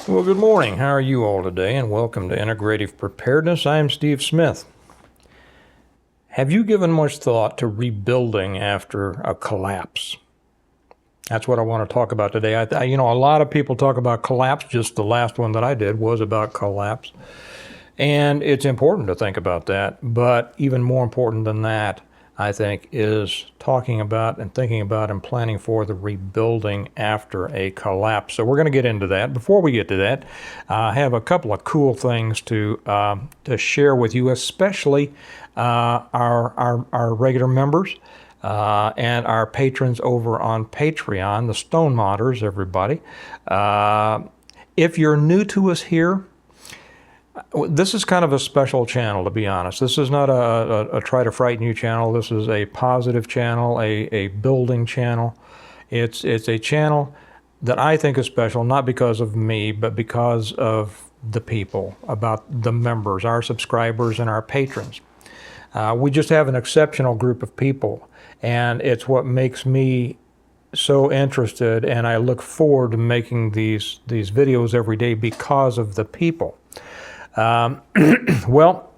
Well, good morning. How are you all today? And welcome to Integrative Preparedness. I'm Steve Smith. Have you given much thought to rebuilding after a collapse? That's what I want to talk about today. A lot of people talk about collapse. Just the last one that I did was about collapse. And it's important to think about that. But even more important than that, I think, is talking about and thinking about and planning for the rebuilding after a collapse. So we're going to get into that. Before we get to that, I have a couple of cool things to share with you, especially our regular members and our patrons over on Patreon, the Stonemonters, everybody. If you're new to us here, this is kind of a special channel, to be honest. This is not a try to frighten you channel. This is a positive channel, a building channel. It's a channel that I think is special, not because of me, but because of the people, about the members, our subscribers and our patrons. We just have an exceptional group of people, and it's what makes me so interested, and I look forward to making these videos every day because of the people. Well,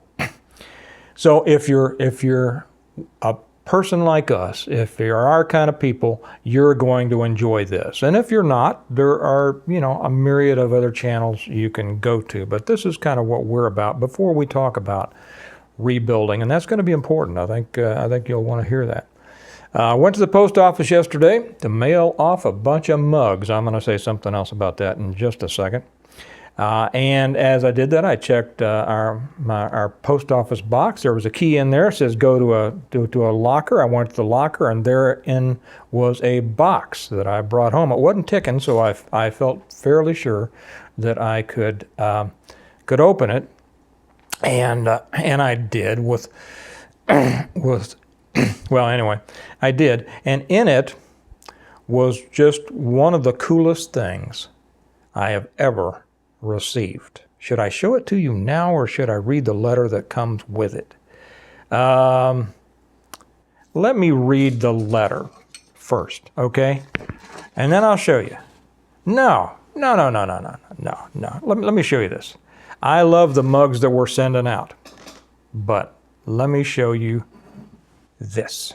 so if you're a person like us, if you're our kind of people, you're going to enjoy this. And if you're not, there are, a myriad of other channels you can go to. But this is kind of what we're about before we talk about rebuilding, and that's going to be important. I think you'll want to hear that. I went to the post office yesterday to mail off a bunch of mugs. I'm going to say something else about that in just a second. And as I did that, I checked our post office box. There was a key in there. It says go to a locker. I went to the locker, and therein was a box that I brought home. It wasn't ticking, so I felt fairly sure that I could open it, and I did with well, anyway, I did, and in it was just one of the coolest things I have ever received. Should I show it to you now, or should I read the letter that comes with it? Let me read the letter first, okay? And then I'll show you. No. Let me show you this. I love the mugs that we're sending out, but let me show you this.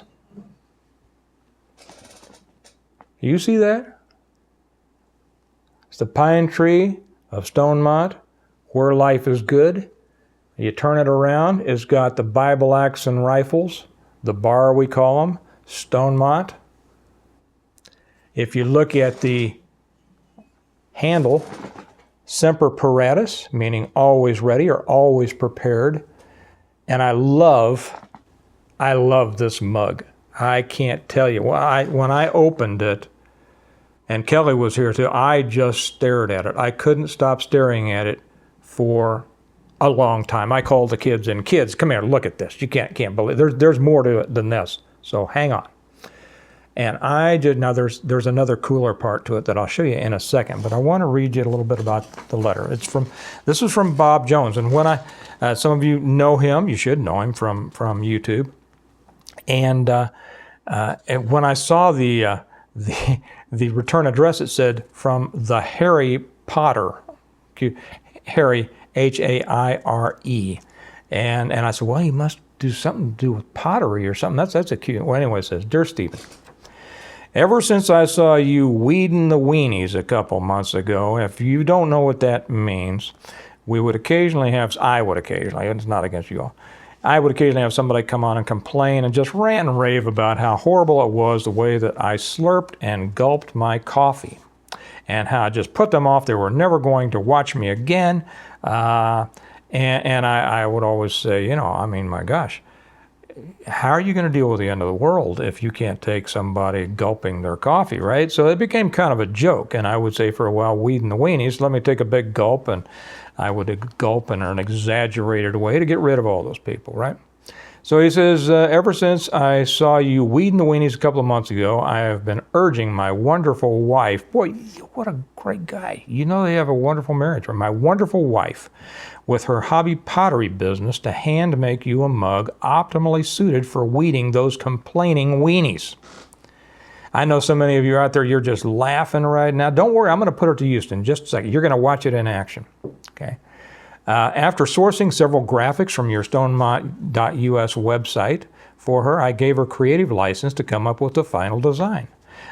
You see that? It's the pine tree of Stonemont, where life is good. You turn it around, it's got the Bible axe and rifles, the bar we call them, Stonemont. If you look at the handle, Semper Paratus, meaning always ready or always prepared. And I love this mug. I can't tell you. When I opened it, and Kelly was here too, I just stared at it. I couldn't stop staring at it for a long time. I called the kids in. Kids, come here, look at this. You can't believe there's more to it than this. So hang on. And now there's another cooler part to it that I'll show you in a second, but I want to read you a little bit about the letter. This is from Bob Jones, and when some of you know him, you should know him from YouTube. And when I saw the return address, it said from the Harry Potter, Harry, Haire. And I said, well, he must do something to do with pottery or something. That's a cute. Well, anyway, it says, Dear Stephen, ever since I saw you weeding the weenies a couple months ago, if you don't know what that means, I would occasionally, it's not against you all, I would occasionally have somebody come on and complain and just rant and rave about how horrible it was the way that I slurped and gulped my coffee, and how I just put them off. They were never going to watch me again. And I would always say, my gosh, how are you going to deal with the end of the world if you can't take somebody gulping their coffee, right? So it became kind of a joke. And I would say for a while, weeding the weenies, let me take a big gulp, and I would gulp in an exaggerated way to get rid of all those people, right? So he says, ever since I saw you weeding the weenies a couple of months ago, I have been urging my wonderful wife, boy, what a great guy. They have a wonderful marriage. My wonderful wife, with her hobby pottery business, to hand make you a mug optimally suited for weeding those complaining weenies. I know so many of you out there, you're just laughing right now. Don't worry, I'm going to put it to use in just a second. You're going to watch it in action. Okay. After sourcing several graphics from your Stonemont.us website for her, I gave her creative license to come up with the final design.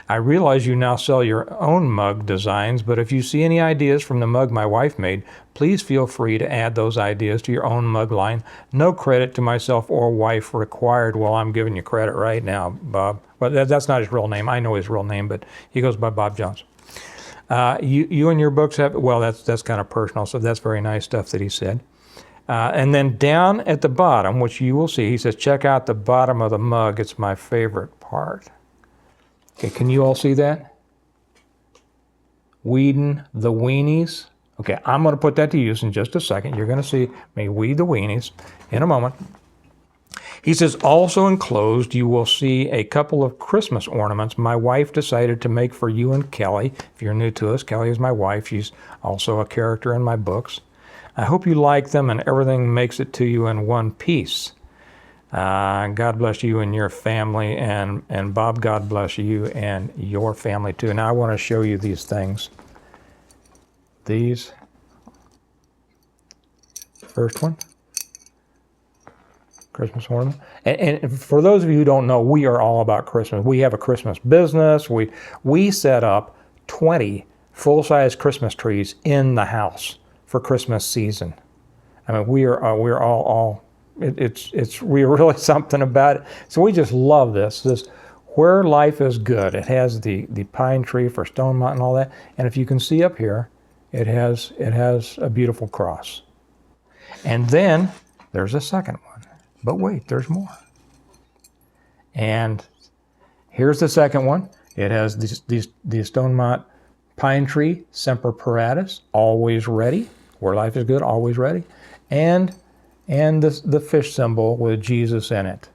I realize you now sell your own mug designs, but if you see any ideas from the mug my wife made, please feel free to add those ideas to your own mug line. No credit to myself or wife required. Well, I'm giving you credit right now, Bob. Well, that's not his real name. I know his real name, but he goes by Bob Jones. You and your books have, well, that's kind of personal, so that's very nice stuff that he said. And then down at the bottom, which you will see, he says, check out the bottom of the mug. It's my favorite part. Okay, can you all see that? Whedon the Weenies. Okay, I'm going to put that to use in just a second. You're going to see me weed the weenies in a moment. He says, also enclosed, you will see a couple of Christmas ornaments my wife decided to make for you and Kelly. If you're new to us, Kelly is my wife. She's also a character in my books. I hope you like them and everything makes it to you in one piece. God bless you and your family, and Bob, God bless you and your family too. Now I want to show you these things. These. First one. Christmas ornament. And for those of you who don't know, we are all about Christmas. We have a Christmas business. We set up 20 full-size Christmas trees in the house for Christmas season. I mean, we're all we're really something about it. So we just love this where life is good. It has the pine tree for Stonemont and all that. And if you can see up here, it has a beautiful cross. And then there's a second one. But wait, there's more. And here's the second one. It has the Stonemont pine tree, Semper Paratus, always ready. Where life is good, always ready. And the fish symbol with Jesus in it.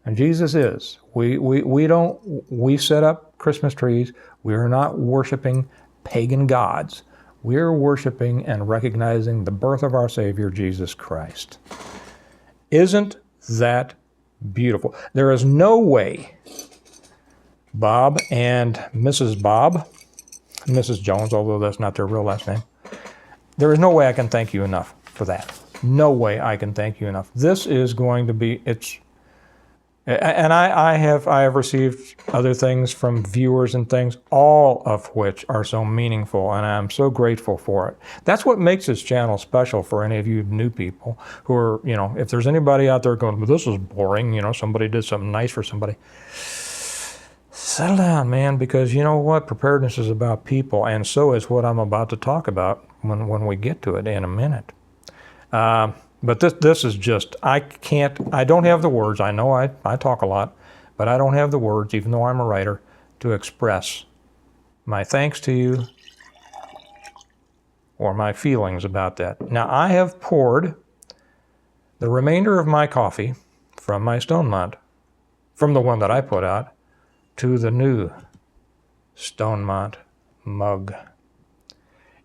And Jesus is. We set up Christmas trees. We are not worshiping pagan gods. We're worshiping and recognizing the birth of our Savior, Jesus Christ. Isn't that beautiful? There is no way Bob and Mrs. Jones, although that's not their real last name, there is no way I can thank you enough for that. No way I can thank you enough. This is going to be, and I have received other things from viewers and things, all of which are so meaningful, and I'm so grateful for it. That's what makes this channel special for any of you new people who are, if there's anybody out there going, well, this is boring, somebody did something nice for somebody. Settle down, man, because you know what? Preparedness is about people, and so is what I'm about to talk about when we get to it in a minute. But this is just, I don't have the words. I know I talk a lot, but I don't have the words, even though I'm a writer, to express my thanks to you or my feelings about that. Now, I have poured the remainder of my coffee from my Stonemont, from the one that I put out, to the new Stonemont Mug.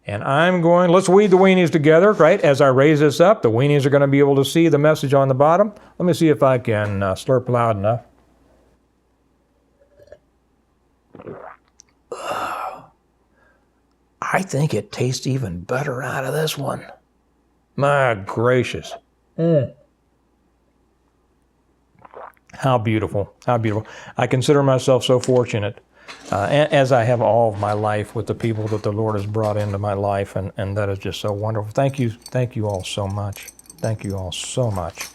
And I'm going, let's weed the weenies together, right? As I raise this up, the weenies are going to be able to see the message on the bottom. Let me see if I can slurp loud enough. I think it tastes even better out of this one. My gracious. How beautiful, how beautiful. I consider myself so fortunate, as I have all of my life, with the people that the Lord has brought into my life, and that is just so wonderful. Thank you all so much. Thank you all so much.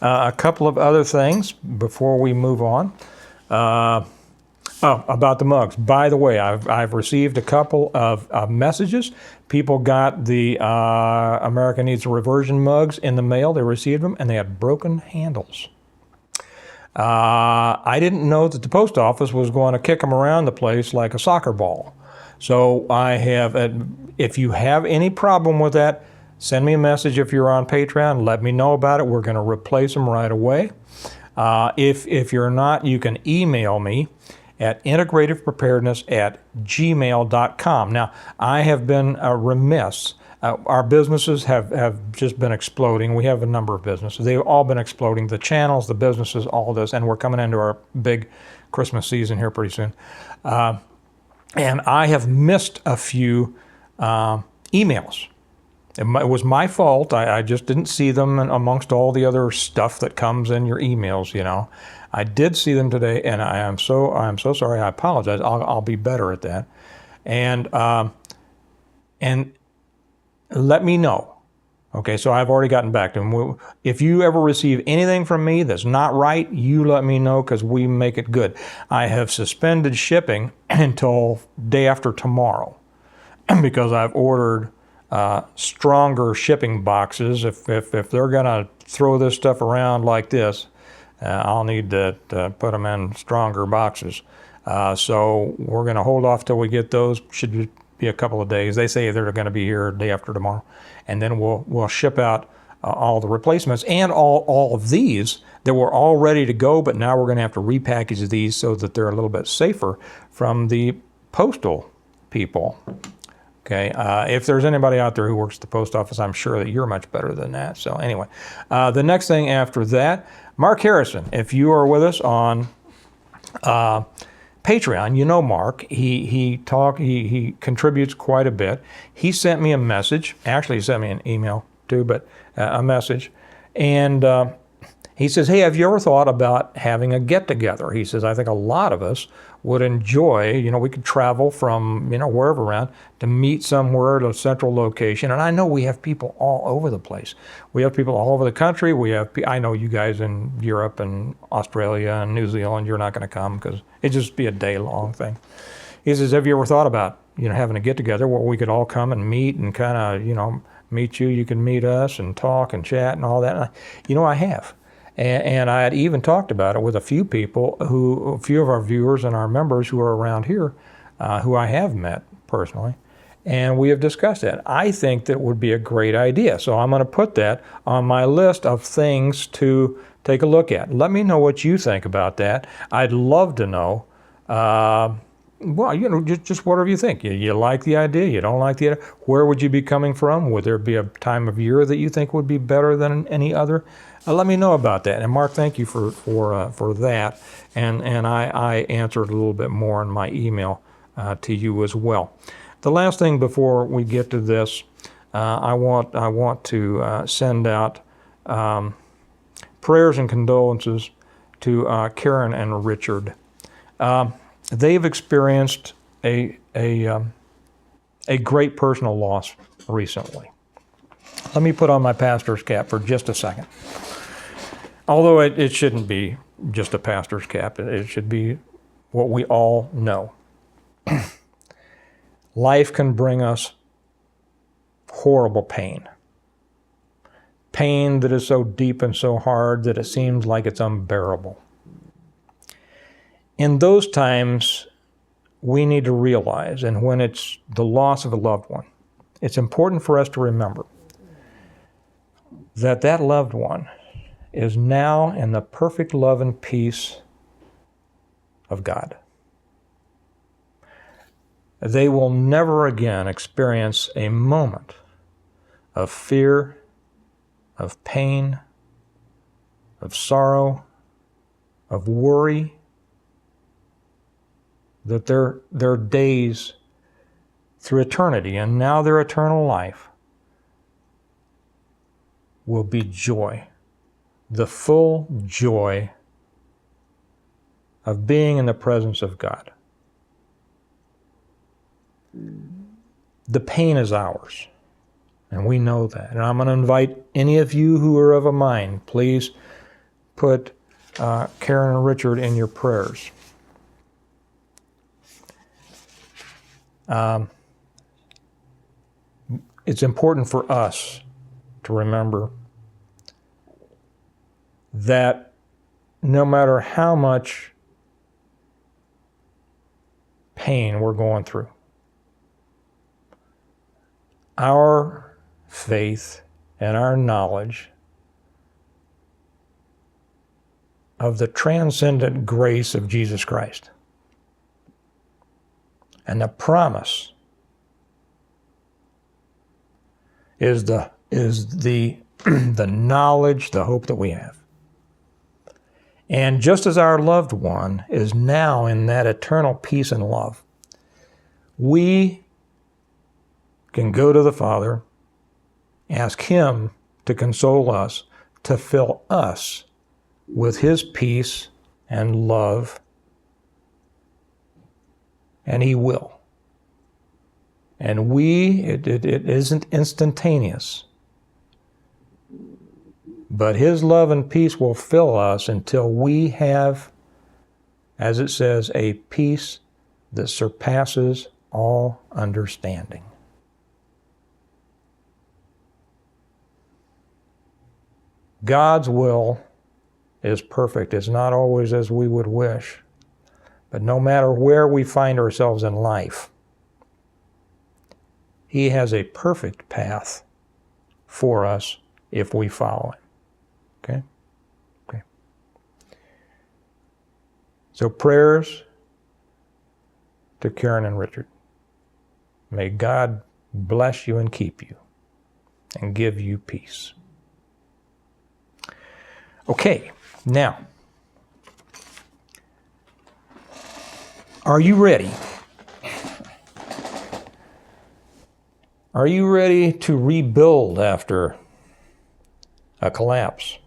A couple of other things before we move on. About the mugs. By the way, I've received a couple of messages. People got the America Needs a Reversion mugs in the mail. They received them, and they had broken handles. I didn't know that the post office was going to kick them around the place like a soccer ball. So I have, if you have any problem with that, send me a message if you're on Patreon. Let me know about it. We're going to replace them right away. If you're not, you can email me at integrativepreparedness@gmail.com. Now, I have been remiss. Our businesses have just been exploding. We have a number of businesses. They've all been exploding. The channels, the businesses, all this, and we're coming into our big Christmas season here pretty soon. And I have missed a few emails. It was my fault. I just didn't see them amongst all the other stuff that comes in your emails, you know. I did see them today, and I'm so sorry. I apologize. I'll be better at that. And let me know. Okay, so I've already gotten back to them. If you ever receive anything from me that's not right, you let me know, because we make it good. I have suspended shipping until day after tomorrow because I've ordered stronger shipping boxes. If they're going to throw this stuff around like this, I'll need to put them in stronger boxes. So we're going to hold off till we get those. Should be a couple of days. They say they're going to be here day after tomorrow, and then we'll ship out all the replacements and all of these that were all ready to go. But now we're going to have to repackage these so that they're a little bit safer from the postal people. Okay, if there's anybody out there who works at the post office, I'm sure that you're much better than that. So anyway, the next thing after that, Mark Harrison, if you are with us on Patreon, you know Mark. He contributes quite a bit. He sent me a message. Actually, he sent me an email too, but a message. And he says, hey, have you ever thought about having a get-together? He says, I think a lot of us would enjoy, you know, we could travel from, you know, wherever around to meet somewhere at a central location. And I know we have people all over the place. We have people all over the country. I know you guys in Europe and Australia and New Zealand, you're not going to come because it'd just be a day-long thing. He says, have you ever thought about, you know, having a get-together where we could all come and meet and kind of, you know, meet you, you can meet us and talk and chat and all that. And I have. And I had even talked about it with a few people a few of our viewers and our members who are around here, who I have met personally, and we have discussed that. I think that would be a great idea. So I'm going to put that on my list of things to take a look at. Let me know what you think about that. I'd love to know. Well, you know, just whatever you think. You like the idea, you don't like the idea. Where would you be coming from? Would there be a time of year that you think would be better than any other? Let me know about that. And Mark, thank you for that. And I answered a little bit more in my email to you as well. The last thing before we get to this, I want to send out prayers and condolences to Karen and Richard. They've experienced a great personal loss recently. Let me put on my pastor's cap for just a second. Although it shouldn't be just a pastor's cap, it should be what we all know. Life can bring us horrible pain. Pain that is so deep and so hard that it seems like it's unbearable. In those times, we need to realize, and when it's the loss of a loved one, it's important for us to remember that that loved one is now in the perfect love and peace of God. They will never again experience a moment of fear, of pain, of sorrow, of worry, that their days through eternity and now their eternal life will be joy, the full joy of being in the presence of God. The pain is ours, and we know that. And I'm going to invite any of you who are of a mind, please put Karen and Richard in your prayers. It's important for us to remember that no matter how much pain we're going through, our faith and our knowledge of the transcendent grace of Jesus Christ and the promise is the knowledge, the hope that we have. And just as our loved one is now in that eternal peace and love, we can go to the Father, ask Him to console us, to fill us with His peace and love, and He will. And it isn't instantaneous, but His love and peace will fill us until we have, as it says, a peace that surpasses all understanding. God's will is perfect. It's not always as we would wish, but no matter where we find ourselves in life, He has a perfect path for us if we follow Him. Okay? Okay. So prayers to Karen and Richard. May God bless you and keep you and give you peace. Okay, now, are you ready? Are you ready to rebuild after a collapse?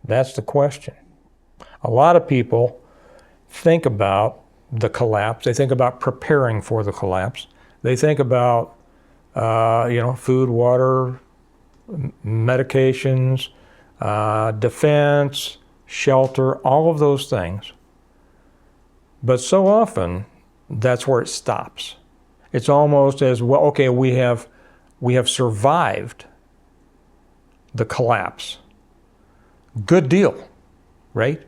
That's the question. A lot of people think about the collapse. They think about preparing for the collapse. They think about, food, water, medications, defense, shelter, all of those things. But so often, that's where it stops. It's almost as, well, okay, we have survived the collapse. Good deal, right?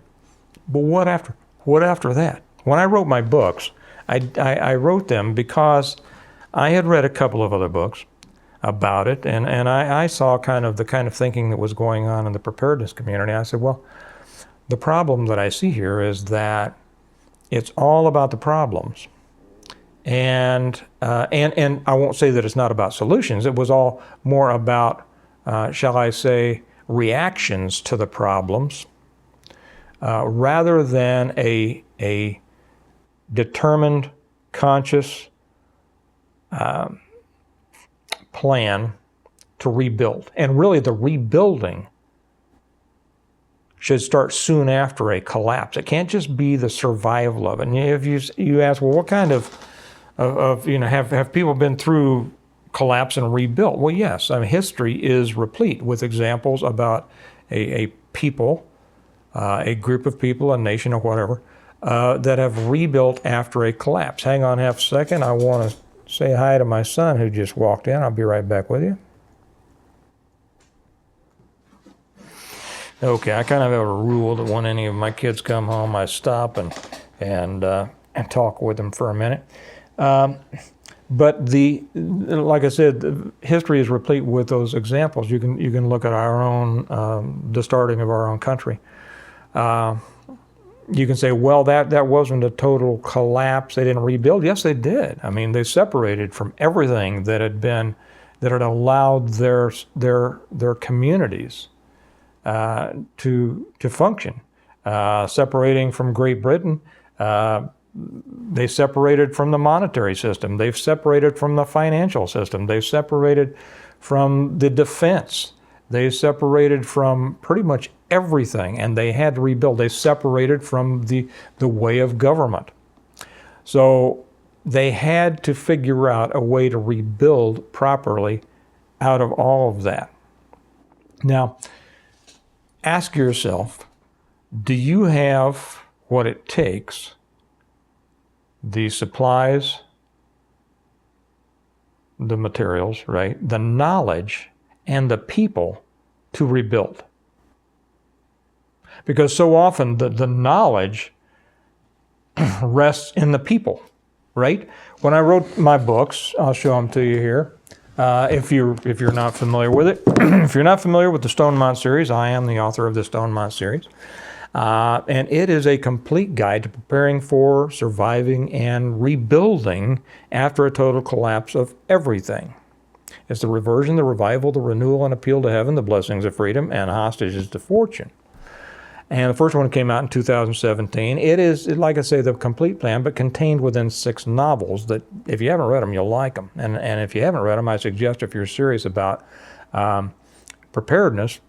But what after? What after that? When I wrote my books, I wrote them because I had read a couple of other books about it, and I saw the kind of thinking that was going on in the preparedness community. I said, well, the problem that I see here is that it's all about the problems. And I won't say that it's not about solutions. It was all more about, shall I say, reactions to the problems, rather than a determined, conscious plan to rebuild. And really, the rebuilding should start soon after a collapse. It can't just be the survival of it. And if you ask, well, what kind of have people been through collapse and rebuilt? Well, yes. I mean, history is replete with examples about a people, a group of people, a nation or whatever, that have rebuilt after a collapse. Hang on half a second. I want to say hi to my son who just walked in. I'll be right back with you. Okay, I kind of have a rule that when any of my kids come home, I stop and talk with them for a minute. But like I said, history is replete with those examples. You can look at our own, the starting of our own country. You can say, well, that wasn't a total collapse. They didn't rebuild. Yes, they did. I mean, they separated from everything that had allowed their communities to function. Separating from Great Britain, they separated from the monetary system. They've separated from the financial system. They've separated from the defense. They separated from pretty much everything, and they had to rebuild. They separated from the way of government. So they had to figure out a way to rebuild properly out of all of that. Now, ask yourself, do you have what it takes, the supplies, the materials, right, the knowledge, and the people to rebuild? Because so often the knowledge rests in the people, right? When I wrote my books, I'll show them to you here. If you're not familiar with it, if you're not familiar with the Stonemont series, I am the author of the Stonemont series. And it is a complete guide to preparing for, surviving, and rebuilding after a total collapse of everything. It's the reversion, the revival, the renewal, and appeal to heaven, the blessings of freedom, and hostages to fortune. And the first one came out in 2017. It is, like I say, the complete plan, but contained within 6 novels that if you haven't read them, you'll like them. And if you haven't read them, I suggest if you're serious about preparedness,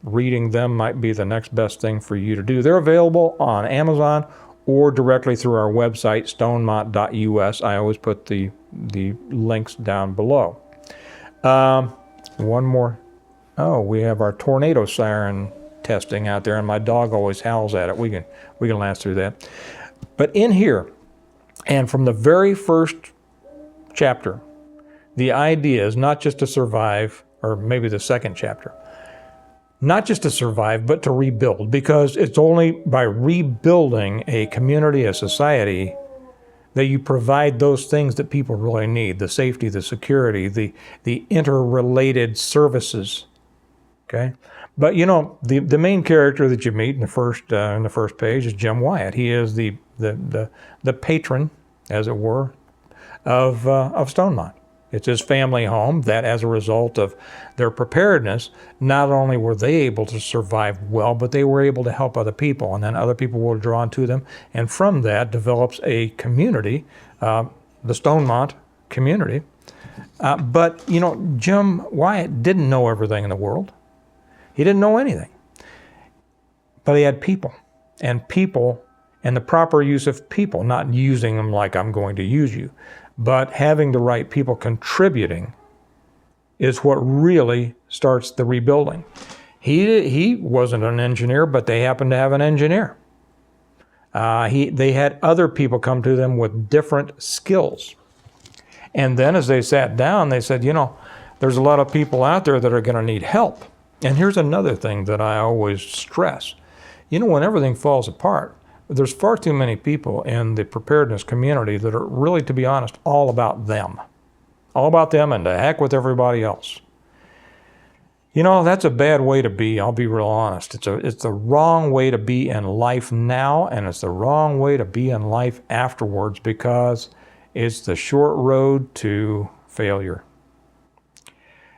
reading them might be the next best thing for you to do. They're available on Amazon or directly through our website, stonemont.us. I always put the links down below. One more. Oh, we have our tornado siren testing out there, and my dog always howls at it. We can last through that. But in here, and from the very first chapter, the idea is not just to survive, or maybe the second chapter, not just to survive, but to rebuild, because it's only by rebuilding a community, a society, that you provide those things that people really need: the safety, the security, the interrelated services. Okay, but you know, the main character that you meet in the first page is Jim Wyatt. He is the patron, as it were, of Stonemont. It's his family home that, as a result of their preparedness, not only were they able to survive well, but they were able to help other people, and then other people were drawn to them, and from that develops a community, the Stonemont community. But you know, Jim Wyatt didn't know everything in the world. He didn't know anything. But he had people, and the proper use of people, not using them like I'm going to use you, but having the right people contributing is what really starts the rebuilding. He wasn't an engineer, but they happened to have an engineer. They had other people come to them with different skills. And then as they sat down, they said, you know, there's a lot of people out there that are going to need help. And here's another thing that I always stress. You know, when everything falls apart, there's far too many people in the preparedness community that are really, to be honest, all about them. All about them and to heck with everybody else. You know, that's a bad way to be, I'll be real honest. It's the wrong way to be in life now, and it's the wrong way to be in life afterwards, because it's the short road to failure.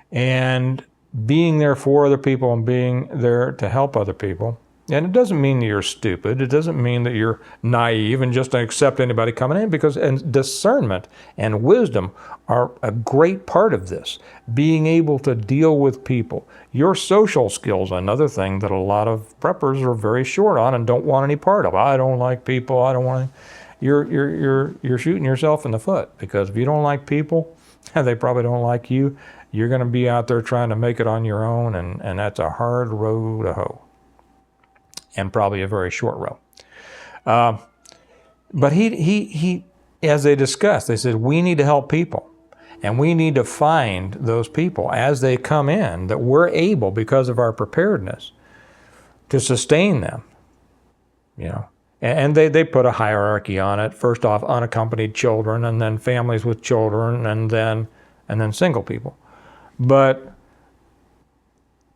And being there for other people and being there to help other people, and it doesn't mean that you're stupid. It doesn't mean that you're naive and just accept anybody coming in, because discernment and wisdom are a great part of this. Being able to deal with people. Your social skills, another thing that a lot of preppers are very short on and don't want any part of. I don't like people. I don't want to. You're shooting yourself in the foot, because if you don't like people, they probably don't like you. You're going to be out there trying to make it on your own, and that's a hard row to hoe. And probably a very short row. But he, as they discussed, they said, we need to help people. And we need to find those people as they come in, that we're able, because of our preparedness, to sustain them. You know, and they put a hierarchy on it. First off, unaccompanied children, and then families with children, and then single people. But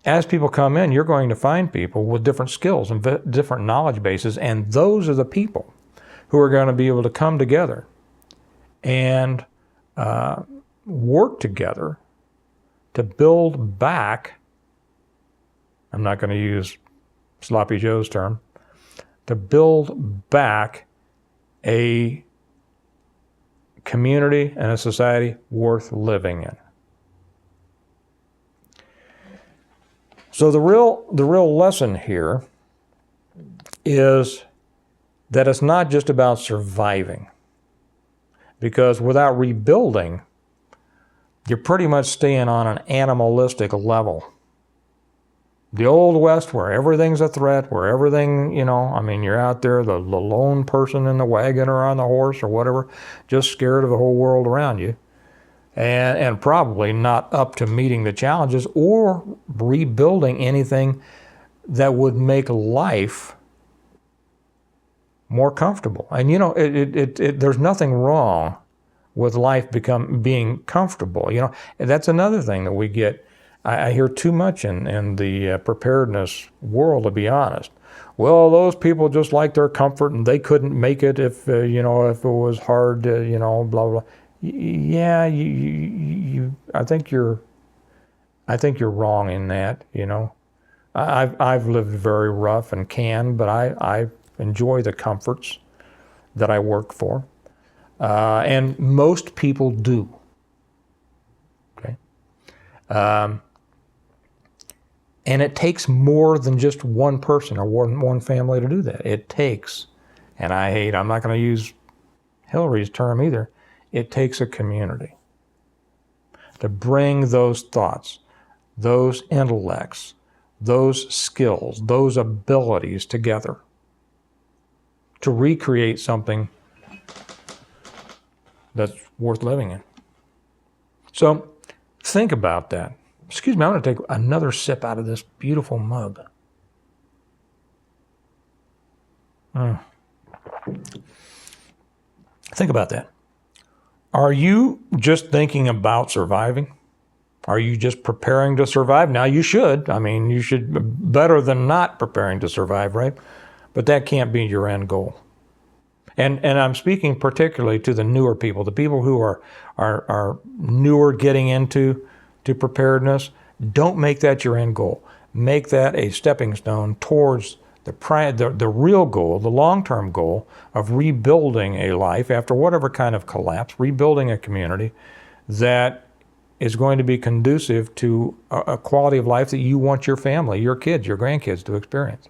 as people come in, you're going to find people with different skills and different knowledge bases, and those are the people who are going to be able to come together and work together to build back, I'm not going to use Sloppy Joe's term, to build back a community and a society worth living in. So the real lesson here is that it's not just about surviving, because without rebuilding, you're pretty much staying on an animalistic level. The Old West, where everything's a threat, where everything, you know, I mean, you're out there, the lone person in the wagon or on the horse or whatever, just scared of the whole world around you. And probably not up to meeting the challenges or rebuilding anything that would make life more comfortable. And you know, there's nothing wrong with life being comfortable. You know, that's another thing that we get. I hear too much in the preparedness world, to be honest. Well, those people just like their comfort, and they couldn't make it if you know, if it was hard, you know, blah blah. Yeah, I think you're wrong in that, you know. I've lived very rough and but I enjoy the comforts that I work for. And most people do. Okay. And it takes more than just one person or one family to do that. It takes, and I'm not going to use Hillary's term either, it takes a community to bring those thoughts, those intellects, those skills, those abilities together to recreate something that's worth living in. So think about that. Excuse me, I'm going to take another sip out of this beautiful mug. Think about that. Are you just thinking about surviving? Are you just preparing to survive? Now you should. I mean, you should better than not preparing to survive, right? But that can't be your end goal. And I'm speaking particularly to the newer people, the people who are newer getting into preparedness. Don't make that your end goal. Make that a stepping stone towards the real goal, the long-term goal of rebuilding a life after whatever kind of collapse, rebuilding a community that is going to be conducive to a quality of life that you want your family, your kids, your grandkids to experience.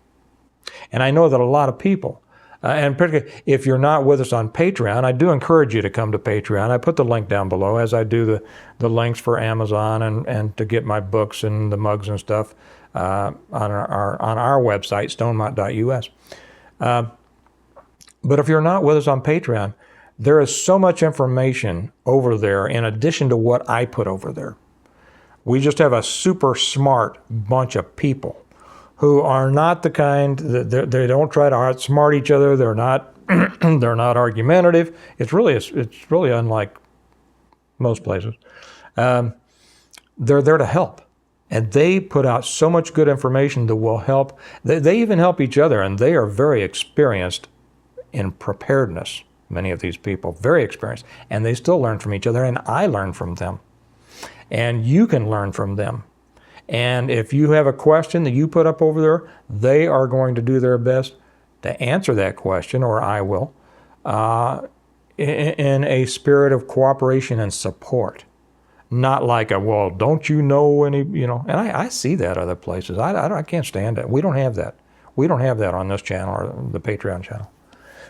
And I know that a lot of people, and particularly if you're not with us on Patreon, I do encourage you to come to Patreon. I put the link down below, as I do the links for Amazon and to get my books and the mugs and stuff on our website, stonemont.us. But if you're not with us on Patreon, there is so much information over there in addition to what I put over there. We just have a super smart bunch of people who are not the kind that they don't try to outsmart each other. They're not they're not argumentative. It's really unlike most places. They're there to help, and they put out so much good information that will help. They even help each other, and they are very experienced in preparedness. Many of these people, very experienced, and they still learn from each other, and I learn from them, and you can learn from them. And if you have a question that you put up over there, they are going to do their best to answer that question, or I will, in a spirit of cooperation and support. Not like well, don't you know any, and I see that other places. I can't stand it. We don't have that. We don't have that on this channel or the Patreon channel.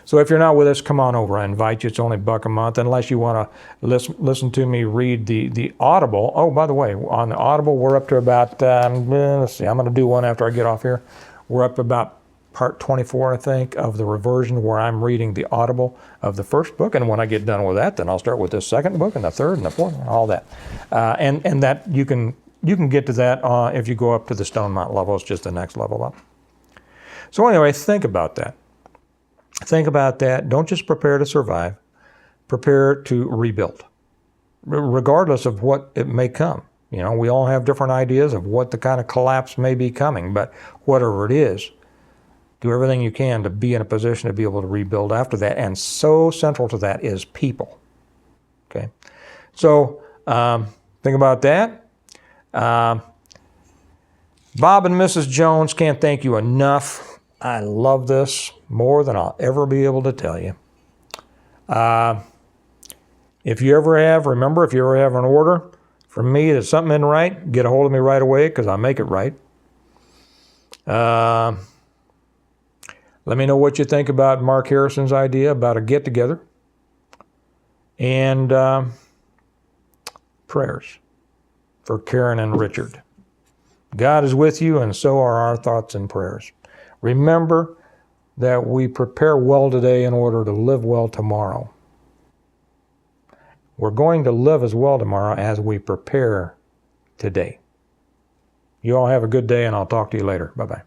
So if you're not with us, come on over. I invite you. It's only $1 a month, unless you want to listen to me read the Audible. Oh, by the way, on the Audible, we're up to about, let's see, I'm going to do one after I get off here. We're up about part 24, I think, of the reversion, where I'm reading the Audible of the first book. And when I get done with that, then I'll start with the second book and the third and the fourth and all that. And that you can get to that if you go up to the Stonemont level. It's just the next level up. So anyway, think about that. Think about that. Don't just prepare to survive. Prepare to rebuild, regardless of what it may come. We all have different ideas of what the kind of collapse may be coming, but whatever it is, do everything you can to be in a position to be able to rebuild after that. And so central to that is people. Okay? So think about that. Bob and Mrs. Jones, can't thank you enough. I love this more than I'll ever be able to tell you. If you ever have an order from me that something isn't right, get a hold of me right away, because I make it right. Let me know what you think about Mark Harrison's idea about a get-together. And prayers for Karen and Richard. God is with you, and so are our thoughts and prayers. Remember that we prepare well today in order to live well tomorrow. We're going to live as well tomorrow as we prepare today. You all have a good day, and I'll talk to you later. Bye-bye.